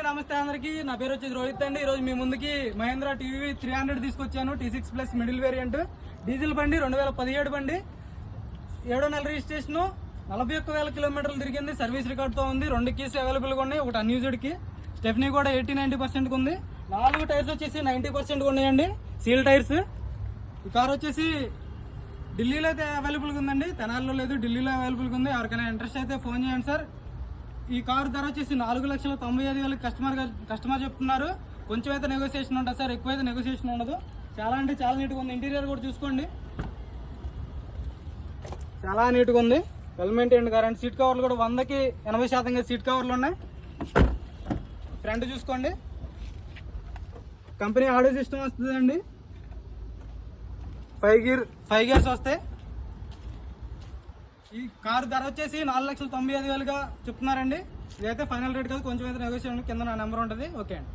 నమస్తే అందరికి. నా పేరు వచ్చేసి రోహిత్ అండి. ఈరోజు మీ ముందుకి మహేంద్ర టీవీ 300 తీసుకొచ్చాను. T6 plus middle variant diesel బండి, 2017 బండి, 7వ నెల రిజిస్ట్రేషన్, 41,000 కిలోమీటర్లు తిరిగింది. సర్వీస్ రికార్డ్తో ఉంది. 2 కీస్ అవైలబుల్గా ఉన్నాయి. ఒకటి అన్యూజ్డ్ కి. స్టెఫ్నీ కూడా 80-90% ఉంది. 4 టైర్స్ వచ్చేసి 90% ఉన్నాయండి, సీల్ టైర్స్. ఈ కార్ వచ్చేసి ఢిల్లీలో అయితే అవైలబుల్గా ఉందండి, తెనాలిలో లేదు, ఢిల్లీలో అవైలబుల్గా ఉంది. ఎవరికైనా ఇంట్రెస్ట్ అయితే ఫోన్ చేయండి సార్. ఈ కారు ధర వచ్చేసి 4,95,000 కస్టమర్ చెప్తున్నారు. కొంచెం అయితే నెగోసియేషన్ ఉంటుంది సార్, ఎక్కువైతే నెగోసియేషన్ ఉండదు. చాలా అంటే చాలా నీట్గా ఉంది. ఇంటీరియర్ కూడా చూసుకోండి, చాలా నీట్గా ఉంది. Well maintained car and seat కవర్లు కూడా 100కి 80% సీట్ కవర్లు ఉన్నాయి. ఫ్రంట్ చూసుకోండి, కంపెనీ ఆడియో సిస్టమ్ వస్తుందండి. 5 గేర్స్ వస్తాయి. ఈ కారు ధర వచ్చేసి 4,95,000గా చెప్తున్నారండి. ఇదైతే ఫైనల్ రేట్ కాదు, కొంచెం అయితే నెగోషియేషన్ కింద నా నెంబర్ ఉంటుంది. ఓకే అండి.